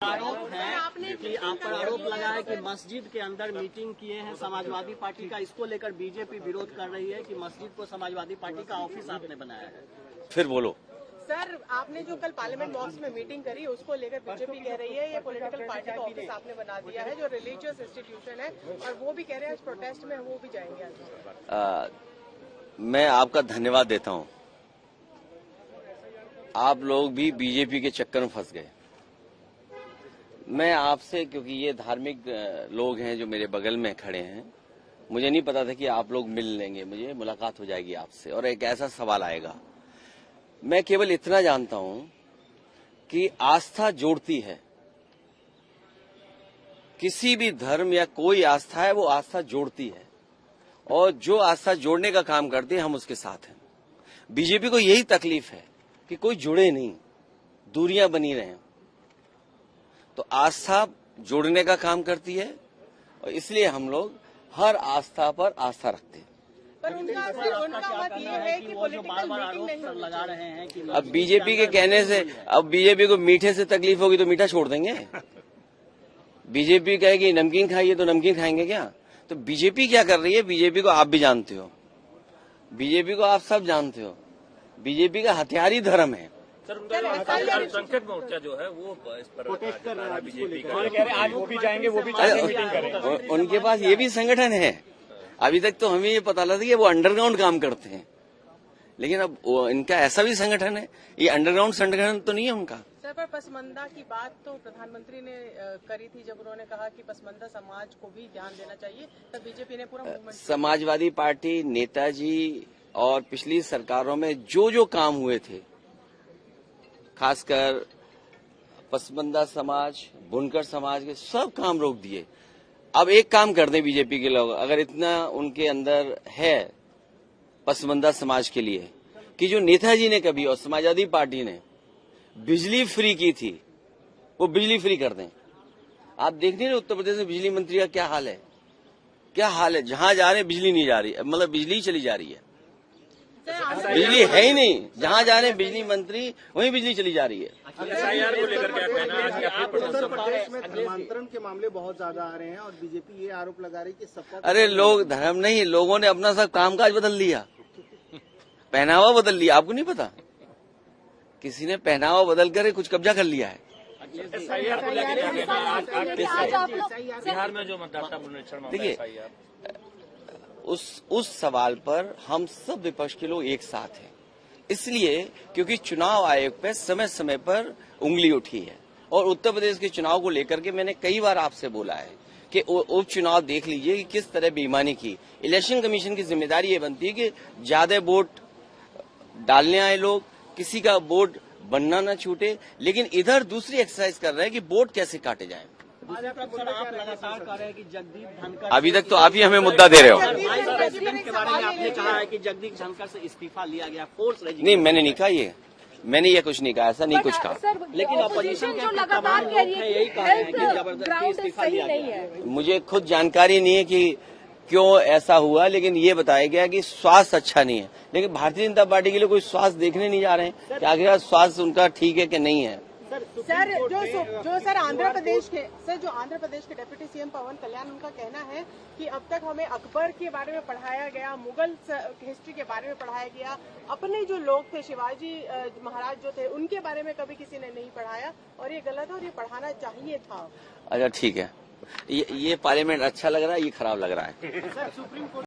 आरोप है कि आप पर आरोप लगा है कि मस्जिद के अंदर मीटिंग किए हैं समाजवादी पार्टी का, इसको लेकर बीजेपी विरोध कर रही है कि मस्जिद को समाजवादी पार्टी का ऑफिस आपने बनाया है। फिर बोलो सर, आपने जो कल पार्लियामेंट बॉक्स में मीटिंग करी उसको लेकर बीजेपी कह रही है ये पॉलिटिकल पार्टी का ऑफिस आपने बना दिया है, जो रिलीजियस इंस्टीट्यूशन है, और वो भी कह रहे हैं आज प्रोटेस्ट में वो भी जाएंगे आज। मैं आपका धन्यवाद देता हूं। आप लोग भी बीजेपी के चक्कर में फंस गए। मैं आपसे, क्योंकि ये धार्मिक लोग हैं जो मेरे बगल में खड़े हैं, मुझे नहीं पता था कि आप लोग मिल लेंगे, मुझे मुलाकात हो जाएगी आपसे और एक ऐसा सवाल आएगा। मैं केवल इतना जानता हूं कि आस्था जोड़ती है। किसी भी धर्म या कोई आस्था है, वो आस्था जोड़ती है, और जो आस्था जोड़ने का काम करती है हम उसके साथ हैं। बीजेपी को यही तकलीफ है कि कोई जुड़े नहीं, दूरियां बनी रहे। तो आस्था जोड़ने का काम करती है, और इसलिए हम लोग हर आस्था पर आस्था रखते हैं। पर उनका मत ये है कि पॉलिटिकल मीटिंग नहीं लगा रहे हैं कि अब बीजेपी के कहने से, अब बीजेपी को मीठे से तकलीफ होगी तो मीठा छोड़ देंगे। बीजेपी कहेगी नमकीन खाइए तो नमकीन खाएंगे क्या? तो बीजेपी क्या कर रही है, बीजेपी को आप भी जानते हो, बीजेपी को आप सब जानते हो। बीजेपी का हथियार ही धर्म है। सर, उनका संकट मोर्चा जो है वो इस पर प्रोटेस्ट कर रहा है बीजेपी का, कह रहे हैं आज वो भी जाएंगे, वो भी मीटिंग करेंगे। उनके पास ये भी संगठन है। अभी तक तो हमें ये पता लगा कि वो अंडरग्राउंड काम करते हैं, लेकिन अब इनका ऐसा भी संगठन है। ये अंडरग्राउंड संगठन तो नहीं है उनका। सर, पर पसमंदा की बात तो प्रधानमंत्री ने करी थी जब उन्होंने कहा कि पसमंदा समाज को भी ध्यान देना चाहिए, तब बीजेपी ने पूरा मूवमेंट। समाजवादी पार्टी, नेताजी और पिछली सरकारों में जो जो काम हुए थे, खासकर पसमंदा समाज, बुनकर समाज के सब काम रोक दिए। अब एक काम कर दें बीजेपी के लोग, अगर इतना उनके अंदर है पसमंदा समाज के लिए, कि जो नेताजी ने कभी और समाजवादी पार्टी ने बिजली फ्री की थी, वो बिजली फ्री कर दें। आप देख नहीं रहे उत्तर प्रदेश में बिजली मंत्री का क्या हाल है? क्या हाल है? जहां जा रहे हैं बिजली नहीं जा रही, मतलब बिजली चली जा रही है, बिजली है ही नहीं। जहां जा रहे हैं बिजली मंत्री, वहीं बिजली चली जा रही है। SIR को लेकर क्या कहना है? उत्तर प्रदेश में धर्मांतरण के मामले बहुत ज्यादा आ रहे हैं और बीजेपी ये आरोप लगा रही है कि सपा। अरे लोग धर्म नहीं, लोगों ने अपना सब कामकाज बदल लिया, पहनावा बदल लिया। आपको नहीं पता? किसी ने पहनावा बदल कर कुछ कब्जा कर लिया है। SIR को लेकर क्या कहना है? बिहार में जो मतदाता पुनरीक्षण, देखिए, उस सवाल पर हम सब विपक्ष के लोग एक साथ हैं, इसलिए क्योंकि चुनाव आयोग पे समय समय पर उंगली उठी है। और उत्तर प्रदेश के चुनाव को लेकर के मैंने कई बार आपसे बोला है कि उपचुनाव देख लीजिए कि किस तरह बेईमानी की। इलेक्शन कमीशन की जिम्मेदारी ये बनती है कि ज्यादा वोट डालने आए लोग, किसी का वोट बनना न छूटे, लेकिन इधर दूसरी एक्सरसाइज कर रहे हैं कि वोट कैसे काटे जाए। आप लगातार कह रहे हैं कि जगदीप धनखड़, अभी तक तो आप ही हमें मुद्दा दे रहे हो। वाइस प्रेसिडेंट के बारे में आपने कहा है कि जगदीप धनखड़ से इस्तीफा लिया गया, फोर्स रेजिग्नेशन। नहीं, मैंने नहीं कहा ये, मैंने ये कुछ नहीं कहा, ऐसा नहीं कुछ कहा। लेकिन अपोजिशन जो लगातार कह रही है यही कह रहे हैं कि जबरदस्ती इस्तीफा लिया गया। मुझे खुद जानकारी नहीं है कि क्यों ऐसा हुआ, लेकिन ये बताया गया कि स्वास्थ्य अच्छा नहीं है। लेकिन भारतीय जनता पार्टी के लिए कोई स्वास्थ्य देखने नहीं जा रहे हैं कि आखिर स्वास्थ्य उनका ठीक है कि नहीं है। सर, जो आंध्र प्रदेश के डिप्टी सीएम पवन कल्याण, उनका कहना है कि अब तक हमें अकबर के बारे में पढ़ाया गया, मुगल हिस्ट्री के बारे में पढ़ाया गया, अपने जो लोग थे शिवाजी महाराज जो थे उनके बारे में कभी किसी ने नहीं पढ़ाया, और ये गलत है और ये पढ़ाना चाहिए था। अच्छा ठीक है, ये पार्लियामेंट अच्छा लग रहा है, ये खराब लग रहा है।